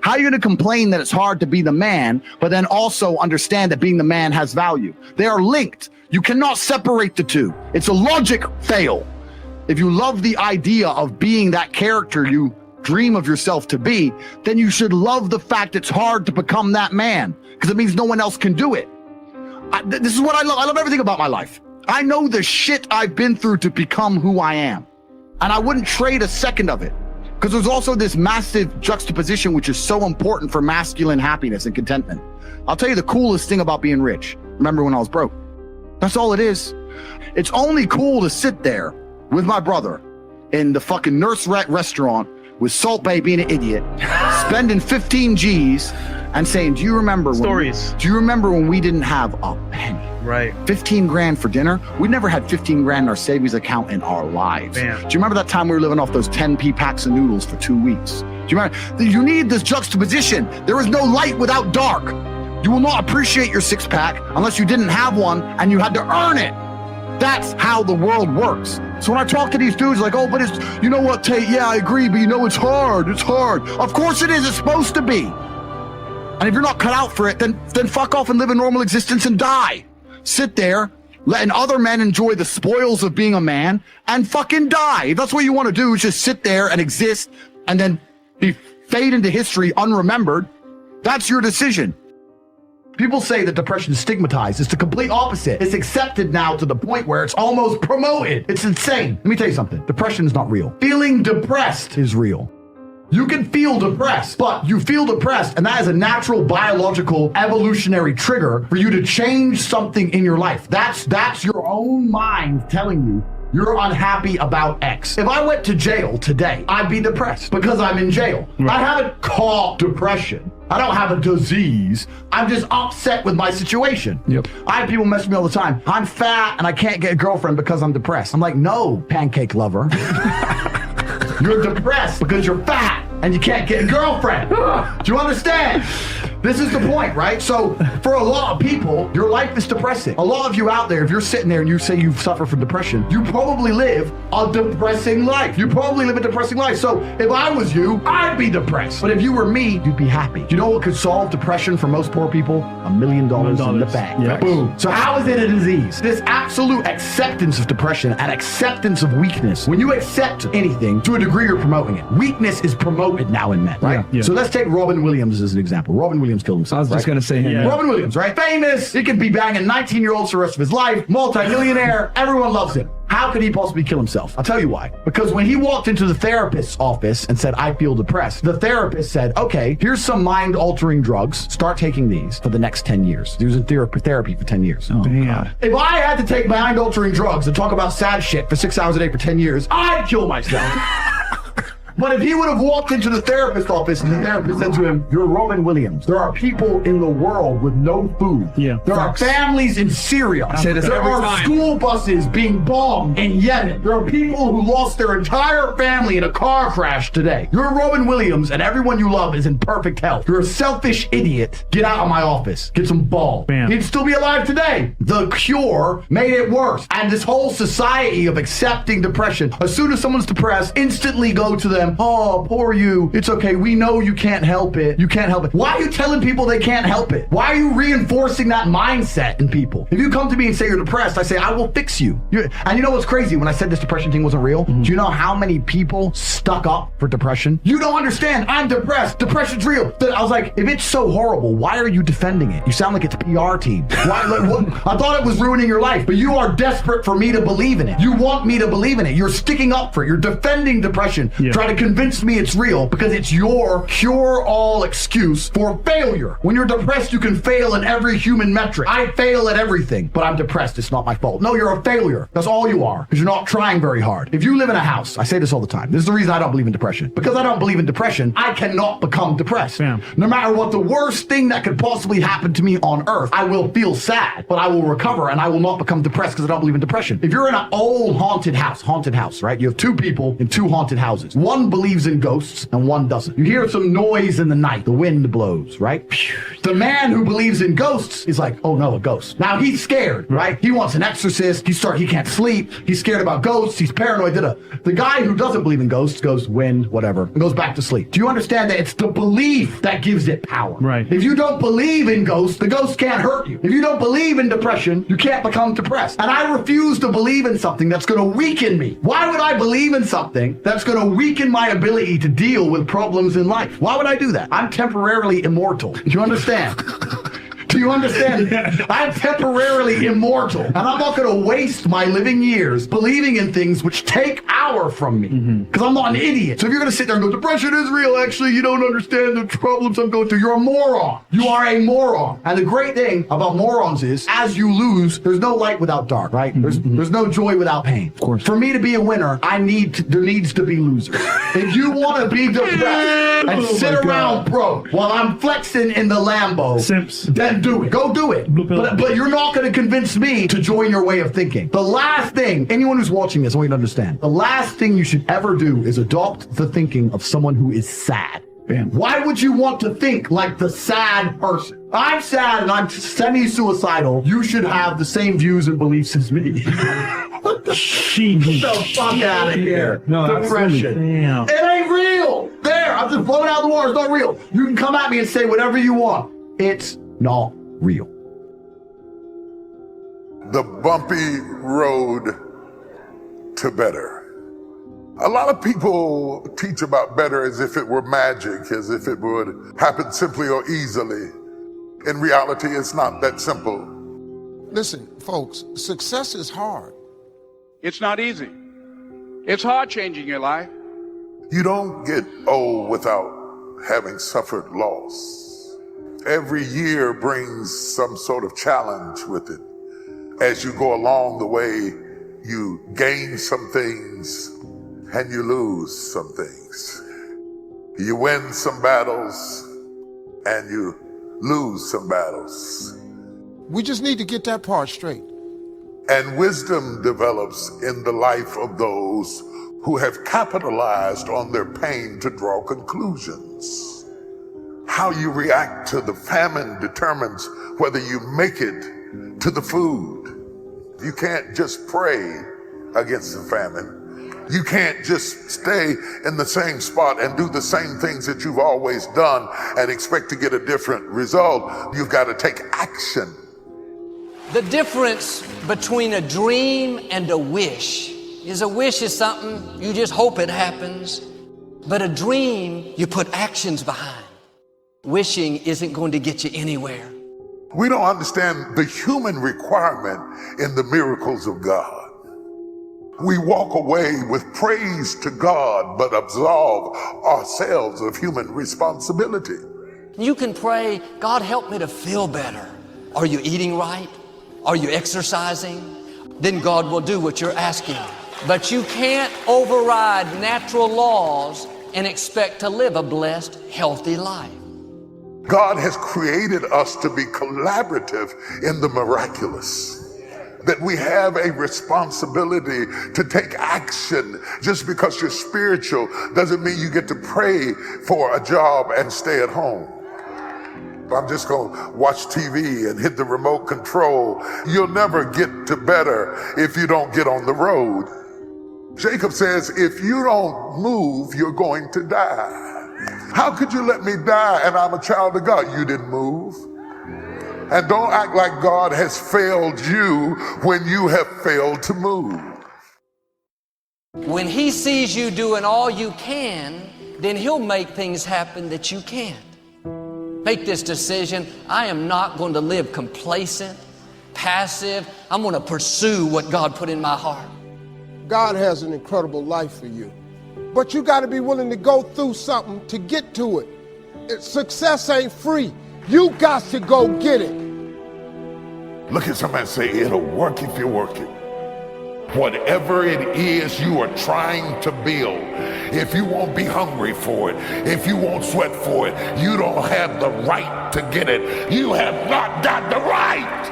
How are you going to complain that it's hard to be the man, but then also understand that being the man has value? They are linked. You cannot separate the two. It's a logic fail. If you love the idea of being that character you dream of yourself to be, then you should love the fact it's hard to become that man, because it means no one else can do it. This is what I love. I love everything about my life. I know the shit I've been through to become who I am, and I wouldn't trade a second of it, because there's also this massive juxtaposition which is so important for masculine happiness and contentment. I'll tell you the coolest thing about being rich. Remember when I was broke? That's all it is. It's only cool to sit there with my brother in the fucking Nurse Rat restaurant with Salt Bae being an idiot, spending 15 G's and saying, do you remember when we didn't have a penny? Right. 15 grand for dinner? We never had 15 grand in our savings account in our lives. Man. Do you remember that time we were living off those 10p packs of noodles for 2 weeks? Do you remember? You need this juxtaposition. There is no light without dark. You will not appreciate your six pack unless you didn't have one and you had to earn it. That's how the world works. So when I talk to these dudes like, oh, but it's, you know what, Tate, yeah, I agree, but you know, it's hard. It's hard. Of course it is. It's supposed to be. And if you're not cut out for it, then fuck off and live a normal existence and die. Sit there, letting other men enjoy the spoils of being a man and fucking die. If that's what you want to do, is just sit there and exist and then fade into history unremembered. That's your decision. People say that depression is stigmatized. It's the complete opposite. It's accepted now to the point where it's almost promoted. It's insane. Let me tell you something. Depression is not real. Feeling depressed is real. You can feel depressed, but you feel depressed, and that is a natural biological evolutionary trigger for you to change something in your life. That's your own mind telling you you're unhappy about X. If I went to jail today, I'd be depressed because I'm in jail. Right. I haven't caught depression. I don't have a disease. I'm just upset with my situation. Yep. I have people mess with me all the time. I'm fat and I can't get a girlfriend because I'm depressed. I'm like, no, pancake lover. You're depressed because you're fat and you can't get a girlfriend. Do you understand? This is the point, right? So for a lot of people, your life is depressing. A lot of you out there, if you're sitting there and you say you suffer from depression, you probably live a depressing life. You probably live a depressing life. So if I was you, I'd be depressed. But if you were me, you'd be happy. Do you know what could solve depression for most poor people? $1 million in the bank. Yeah. Boom. So how is it a disease? This absolute acceptance of depression and acceptance of weakness. When you accept anything, to a degree, you're promoting it. Weakness is promoted now in men, right? Yeah. So let's take Robin Williams as an example. Robin Williams killed himself. I was just going to say him. Yeah. Robin Williams, right? Famous. He could be banging 19-year-olds for the rest of his life. Multi-millionaire. Everyone loves him. How could he possibly kill himself? I'll tell you why. Because when he walked into the therapist's office and said, I feel depressed, the therapist said, okay, here's some mind-altering drugs. Start taking these for the next 10 years. He was in therapy for 10 years. Oh, damn. If I had to take mind-altering drugs and talk about sad shit for 6 hours a day for 10 years, I'd kill myself. But if he would have walked into the therapist's office and the therapist said to him, you're Robin Williams. There are people in the world with no food. Yeah. There are families in Syria. I say this there every are time. school buses being bombed in Yemen. There are people who lost their entire family in a car crash today. You're Robin Williams and everyone you love is in perfect health. You're a selfish idiot. Get out of my office. Get some ball. Bam. He'd still be alive today. The cure made it worse. And this whole society of accepting depression, as soon as someone's depressed, instantly go to them, oh, poor you. It's okay. We know you can't help it. You can't help it. Why are you telling people they can't help it? Why are you reinforcing that mindset in people? If you come to me and say you're depressed, I say, I will fix you. And you know what's crazy? When I said this depression thing wasn't real, do you know how many people stuck up for depression? You don't understand. I'm depressed. Depression's real. I was like, if it's so horrible, why are you defending it? You sound like it's a PR team. Why? Like, what? I thought it was ruining your life, but you are desperate for me to believe in it. You want me to believe in it. You're sticking up for it. You're defending depression. Yeah. Trying to convince me it's real because it's your cure-all excuse for failure. When you're depressed, you can fail in every human metric. I fail at everything, but I'm depressed. It's not my fault. No, you're a failure. That's all you are, because you're not trying very hard. If you live in a house, I say this all the time. This is the reason I don't believe in depression. Because I don't believe in depression, I cannot become depressed. Yeah. No matter what the worst thing that could possibly happen to me on earth, I will feel sad, but I will recover and I will not become depressed because I don't believe in depression. If you're in an old haunted house, right? You have two people in two haunted houses. One one believes in ghosts and one doesn't. You hear some noise in the night, the wind blows, right? The man who believes in ghosts is like, oh no, a ghost. Now he's scared, right? He wants an exorcist. He can't sleep. He's scared about ghosts. He's paranoid. The guy who doesn't believe in ghosts goes wind, whatever, and goes back to sleep. Do you understand that it's the belief that gives it power? Right. If you don't believe in ghosts, the ghost can't hurt you. If you don't believe in depression, you can't become depressed. And I refuse to believe in something that's going to weaken me. Why would I believe in something that's going to weaken my ability to deal with problems in life? Why would I do that? I'm temporarily immortal. Do you understand? Do you understand? I'm temporarily immortal, and I'm not going to waste my living years believing in things which take power from me, because I'm not an idiot. So if you're going to sit there and go, depression is real, actually, you don't understand the problems I'm going through, you're a moron. You are a moron. And the great thing about morons is, as you lose, there's no light without dark, right? There's no joy without pain. Of course. For me to be a winner, there needs to be losers. If you want to be depressed and sit around broke while I'm flexing in the Lambo, Simps. then do it. Go do it. But you're not going to convince me to join your way of thinking. The last thing, anyone who's watching this, I want you to understand, the last thing you should ever do is adopt the thinking of someone who is sad. Bam. Why would you want to think like the sad person? I'm sad and I'm semi-suicidal. You should have the same views and beliefs as me. What the fuck out of here? No, depression. Damn. It ain't real. There, I'm just blowing out the water. It's not real. You can come at me and say whatever you want. It's not real. The bumpy road to better. A lot of people teach about better as if it were magic, as if it would happen simply or easily. In reality, it's not that simple. Listen, folks, success is hard. It's not easy. It's hard changing your life. You don't get old without having suffered loss. Every year brings some sort of challenge with it. As you go along the way, you gain some things and you lose some things. You win some battles and you lose some battles. We just need to get that part straight. And wisdom develops in the life of those who have capitalized on their pain to draw conclusions. How you react to the famine determines whether you make it to the food. You can't just pray against the famine. You can't just stay in the same spot and do the same things that you've always done and expect to get a different result. You've got to take action. The difference between a dream and a wish is something you just hope it happens. But a dream, you put actions behind. Wishing isn't going to get you anywhere. We don't understand the human requirement in the miracles of God. We walk away with praise to God, but absolve ourselves of human responsibility. You can pray, God, help me to feel better. Are you eating right? Are you exercising? Then God will do what you're asking. But you can't override natural laws and expect to live a blessed, healthy life. God has created us to be collaborative in the miraculous. That we have a responsibility to take action. Just because you're spiritual doesn't mean you get to pray for a job and stay at home. I'm just going to watch TV and hit the remote control. You'll never get to better if you don't get on the road. Jacob says, if you don't move, you're going to die. How could you let me die and I'm a child of God? You didn't move. And don't act like God has failed you when you have failed to move. When He sees you doing all you can, then He'll make things happen that you can't. Make this decision. I am not going to live complacent, passive. I'm going to pursue what God put in my heart. God has an incredible life for you. But you got to be willing to go through something to get to it. Success ain't free. You got to go get it. Look at somebody and say, it'll work if you work it. Whatever it is you are trying to build, if you won't be hungry for it, if you won't sweat for it, you don't have the right to get it. You have not got the right.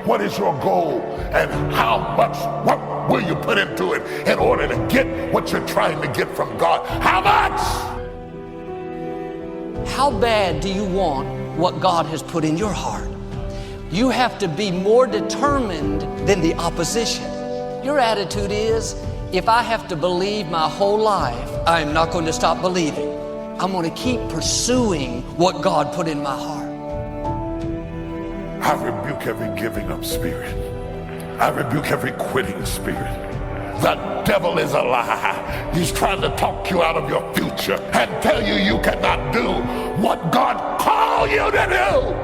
What is your goal and how much work will you put into it in order to get what you're trying to get from God? How much? How bad do you want what God has put in your heart? You have to be more determined than the opposition. Your attitude is, if I have to believe my whole life, I'm not going to stop believing. I'm going to keep pursuing what God put in my heart. I rebuke every giving up spirit. I rebuke every quitting spirit. The devil is a lie. He's trying to talk you out of your future and tell you you cannot do what God called you to do.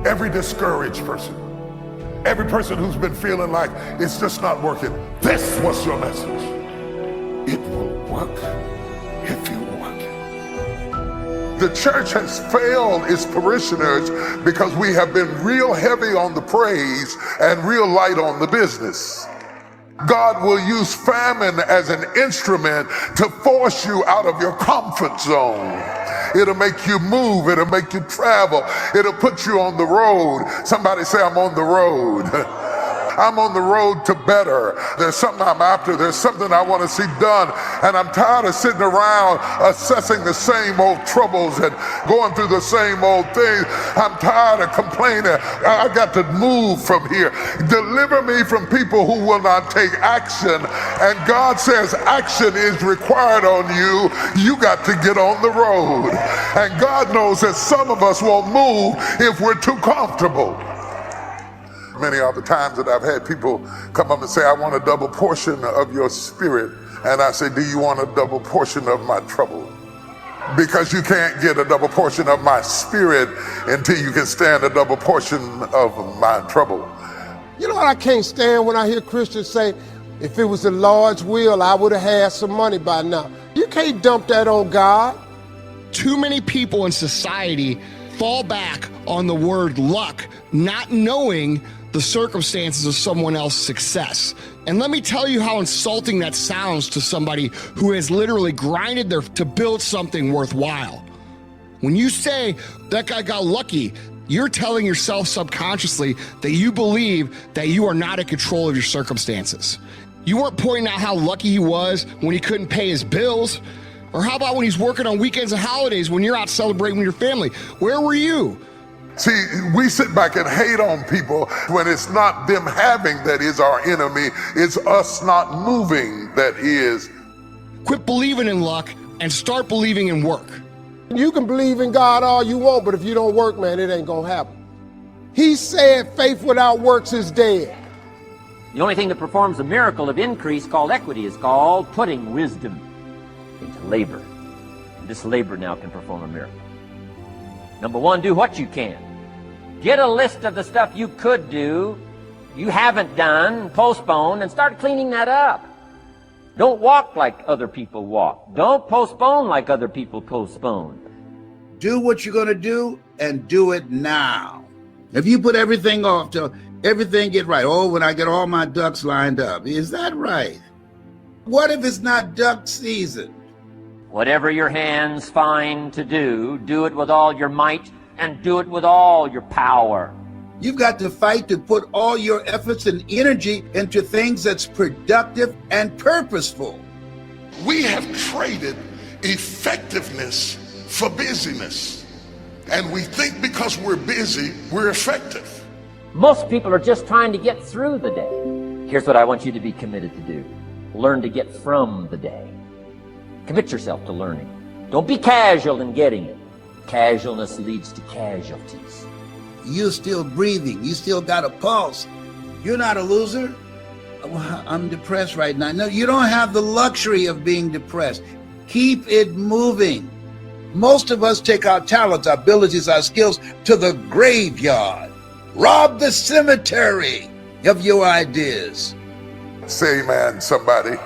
Every discouraged person, every person who's been feeling like it's just not working, this was your message. It will work if you work it. The church has failed its parishioners because we have been real heavy on the praise and real light on the business. God will use famine as an instrument to force you out of your comfort zone. It'll make you move. It'll make you travel. It'll put you on the road. Somebody say, I'm on the road. I'm on the road to better. There's something I'm after. There's something I want to see done. And I'm tired of sitting around assessing the same old troubles and going through the same old things. I'm tired of complaining. I got to move from here. Deliver me from people who will not take action. And God says action is required on you. You got to get on the road. And God knows that some of us won't move if we're too comfortable. Many are the times that I've had people come up and say, I want a double portion of your spirit. And I say, do you want a double portion of my trouble? Because you can't get a double portion of my spirit until you can stand a double portion of my trouble. You know what I can't stand when I hear Christians say, if it was the Lord's will, I would have had some money by now. You can't dump that on God. Too many people in society fall back on the word luck, not knowing the circumstances of someone else's success. And let me tell you how insulting that sounds to somebody who has literally grinded to build something worthwhile. When you say that guy got lucky, you're telling yourself subconsciously that you believe that you are not in control of your circumstances. You weren't pointing out how lucky he was when he couldn't pay his bills. Or how about when he's working on weekends and holidays when you're out celebrating with your family? Where were you? See, we sit back and hate on people when it's not them having that is our enemy. It's us not moving that is. Quit believing in luck and start believing in work. You can believe in God all you want, but if you don't work, man, it ain't gonna happen. He said faith without works is dead. The only thing that performs a miracle of increase called equity is called putting wisdom into labor. This labor now can perform a miracle. Number one, do what you can. Get a list of the stuff you could do, you haven't done, postpone, and start cleaning that up. Don't walk like other people walk. Don't postpone like other people postpone. Do what you're going to do and do it now. If you put everything off till everything get right, oh, when I get all my ducks lined up, is that right? What if it's not duck season? Whatever your hands find to do, do it with all your might and do it with all your power. You've got to fight to put all your efforts and energy into things that's productive and purposeful. We have traded effectiveness for busyness. And we think because we're busy, we're effective. Most people are just trying to get through the day. Here's what I want you to be committed to do. Learn to get from the day. Commit yourself to learning. Don't be casual in getting it. Casualness leads to casualties. You're still breathing. You still got a pulse. You're not a loser. I'm depressed right now. No, you don't have the luxury of being depressed. Keep it moving. Most of us take our talents, our abilities, our skills to the graveyard. Rob the cemetery of your ideas. Say amen, somebody.